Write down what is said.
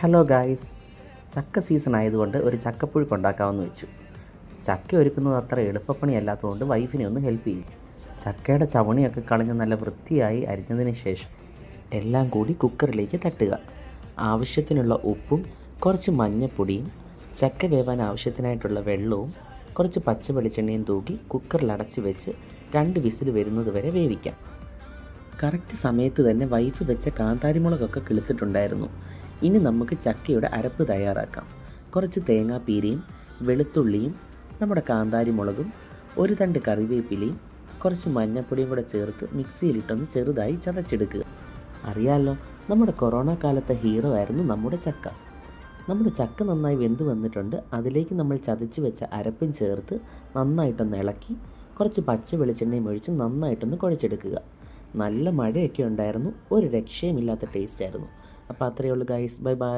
Hello guys, ചക്ക season ആയതുകൊണ്ട് ഒരു ചക്കപ്പുഴുക്ക് ഉണ്ടാക്കാമെന്ന് വെച്ചു. ചക്ക ഒരുക്കുന്നത് അത്ര എളുപ്പപ്പണിയല്ലാത്തതുകൊണ്ട് വൈഫിനെ ഒന്ന് ഹെൽപ്പ് ചെയ്യും. ചക്കയുടെ ചവണിയൊക്കെ കളഞ്ഞ് നല്ല വൃത്തിയായി അരിഞ്ഞതിന് ശേഷം എല്ലാം കൂടി കുക്കറിലേക്ക് തട്ടുക. ആവശ്യത്തിനുള്ള ഉപ്പും കുറച്ച് മഞ്ഞൾപ്പൊടിയും ചക്ക വേവാൻ ആവശ്യത്തിനായിട്ടുള്ള വെള്ളവും കുറച്ച് പച്ച വെളിച്ചെണ്ണയും തൂക്കി കുക്കറിൽ അടച്ച് വെച്ച് 2 വിസിൽ വരുന്നത് വരെ വേവിക്കാം. കറക്റ്റ് സമയത്ത് തന്നെ വൈഫ് വെച്ച കാന്താരിമുളകൊക്കെ കിളുത്തിട്ടുണ്ടായിരുന്നു. ഇനി നമുക്ക് ചക്കയുടെ അരപ്പ് തയ്യാറാക്കാം. കുറച്ച് തേങ്ങാപ്പീരയും വെളുത്തുള്ളിയും നമ്മുടെ കാന്താരിമുളകും ഒരു തണ്ട് കറിവേപ്പിലയും കുറച്ച് മഞ്ഞൾപ്പൊടിയും കൂടെ ചേർത്ത് മിക്സിയിലിട്ടൊന്ന് ചെറുതായി ചതച്ചെടുക്കുക. അറിയാമല്ലോ, നമ്മുടെ കൊറോണ കാലത്തെ ഹീറോ ആയിരുന്നു നമ്മുടെ ചക്ക. നമ്മുടെ ചക്ക നന്നായി വെന്ത് വന്നിട്ടുണ്ട്. അതിലേക്ക് നമ്മൾ ചതച്ച് വെച്ച അരപ്പും ചേർത്ത് നന്നായിട്ടൊന്ന് ഇളക്കി കുറച്ച് പച്ച വെളിച്ചെണ്ണയും ഒഴിച്ച് നന്നായിട്ടൊന്ന് കുഴച്ചെടുക്കുക. നല്ല മഴയൊക്കെ ഉണ്ടായിരുന്നു, ഒരു രക്ഷയുമില്ലാത്ത ടേസ്റ്റ് ആയിരുന്നു. അപ്പോൾ അത്രയേ ഉള്ളൂ ഗൈസ്, ബൈ ബൈ.